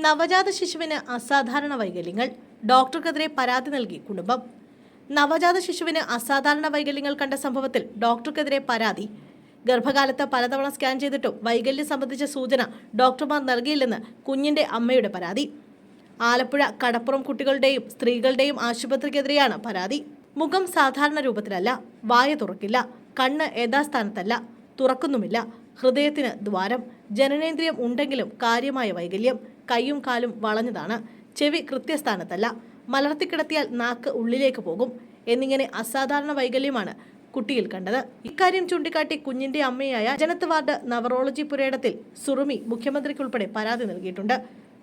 നവജാത ശിശുവിന് അസാധാരണ വൈകല്യങ്ങൾ. ഡോക്ടർക്കെതിരെ പരാതി നൽകി കുടുംബം. നവജാത ശിശുവിന് അസാധാരണ വൈകല്യങ്ങൾ കണ്ട സംഭവത്തിൽ ഡോക്ടർക്കെതിരെ പരാതി. ഗർഭകാലത്ത് പലതവണ സ്കാൻ ചെയ്തിട്ടും വൈകല്യം സംബന്ധിച്ച സൂചന ഡോക്ടർമാർ നൽകിയില്ലെന്ന് കുഞ്ഞിന്റെ അമ്മയുടെ പരാതി. ആലപ്പുഴ കടപ്പുറം കുട്ടികളുടെയും സ്ത്രീകളുടെയും ആശുപത്രിക്കെതിരെയാണ് പരാതി. മുഖം സാധാരണ രൂപത്തിലല്ല, വായ തുറക്കില്ല, കണ്ണ് യഥാസ്ഥാനത്തല്ല, തുറക്കുന്നുമില്ല, ഹൃദയത്തിന് ദ്വാരം, ജനനേന്ദ്രിയം ഉണ്ടെങ്കിലും കാര്യമായ വൈകല്യം, കൈയും കാലും വളഞ്ഞതാണ്, ചെവി കൃത്യസ്ഥാനത്തല്ല, മലർത്തിക്കിടത്തിയാൽ നാക്ക് ഉള്ളിലേക്ക് പോകും എന്നിങ്ങനെ അസാധാരണ വൈകല്യമാണ് കുട്ടിയിൽ കണ്ടത്. ഇക്കാര്യം ചൂണ്ടിക്കാട്ടി കുഞ്ഞിന്റെ അമ്മയായ ജനത്ത് വാർഡ് നവറോളജി പുരയിടത്തിൽ സുറുമി മുഖ്യമന്ത്രിക്കുൾപ്പെടെ പരാതി നൽകിയിട്ടുണ്ട്.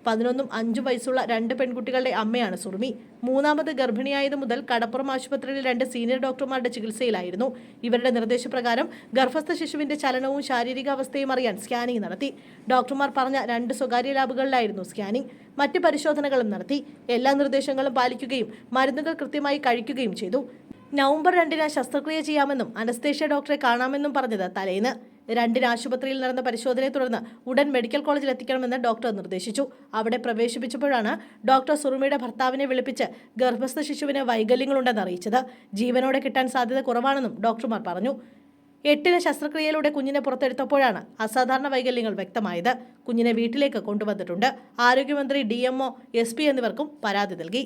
11ഉം 5ഉം വയസ്സുള്ള 2 പെൺകുട്ടികളുടെ അമ്മയാണ് സുറുമി. മൂന്നാമത് ഗർഭിണിയായത് മുതൽ കടപ്പുറം ആശുപത്രിയിൽ 2 സീനിയർ ഡോക്ടർമാരുടെ ചികിത്സയിലായിരുന്നു. ഇവരുടെ നിർദ്ദേശപ്രകാരം ഗർഭസ്ഥ ശിശുവിന്റെ ചലനവും ശാരീരികാവസ്ഥയും അറിയാൻ സ്കാനിംഗ് നടത്തി. ഡോക്ടർമാർ പറഞ്ഞ 2 സ്വകാര്യ ലാബുകളിലായിരുന്നു സ്കാനിംഗ്. മറ്റ് പരിശോധനകളും നടത്തി. എല്ലാ നിർദ്ദേശങ്ങളും പാലിക്കുകയും മരുന്നുകൾ കൃത്യമായി കഴിക്കുകയും ചെയ്തു. നവംബർ 2-ന് ശസ്ത്രക്രിയ ചെയ്യാമെന്നും അനസ്തേഷ്യ ഡോക്ടറെ കാണാമെന്നും പറഞ്ഞത് തലേന്ന്. 2-ന് ആശുപത്രിയിൽ നടന്ന പരിശോധനയെ തുടർന്ന് ഉടൻ മെഡിക്കൽ കോളേജിൽ എത്തിക്കണമെന്ന് ഡോക്ടർ നിർദ്ദേശിച്ചു. അവിടെ പ്രവേശിപ്പിച്ചപ്പോഴാണ് ഡോക്ടർ സുറുമിയുടെ ഭർത്താവിനെ വിളിപ്പിച്ച് ഗർഭസ്ഥ ശിശുവിന് വൈകല്യങ്ങളുണ്ടെന്ന് അറിയിച്ചത്. ജീവനോടെ കിട്ടാൻ സാധ്യത കുറവാണെന്നും ഡോക്ടർമാർ പറഞ്ഞു. 8-ന് ശസ്ത്രക്രിയയിലൂടെ കുഞ്ഞിനെ പുറത്തെടുത്തപ്പോഴാണ് അസാധാരണ വൈകല്യങ്ങൾ വ്യക്തമായത്. കുഞ്ഞിനെ വീട്ടിലേക്ക് കൊണ്ടുവന്നിട്ടുണ്ട്. ആരോഗ്യമന്ത്രി, DMO, SP എന്നിവർക്കും പരാതി നൽകി.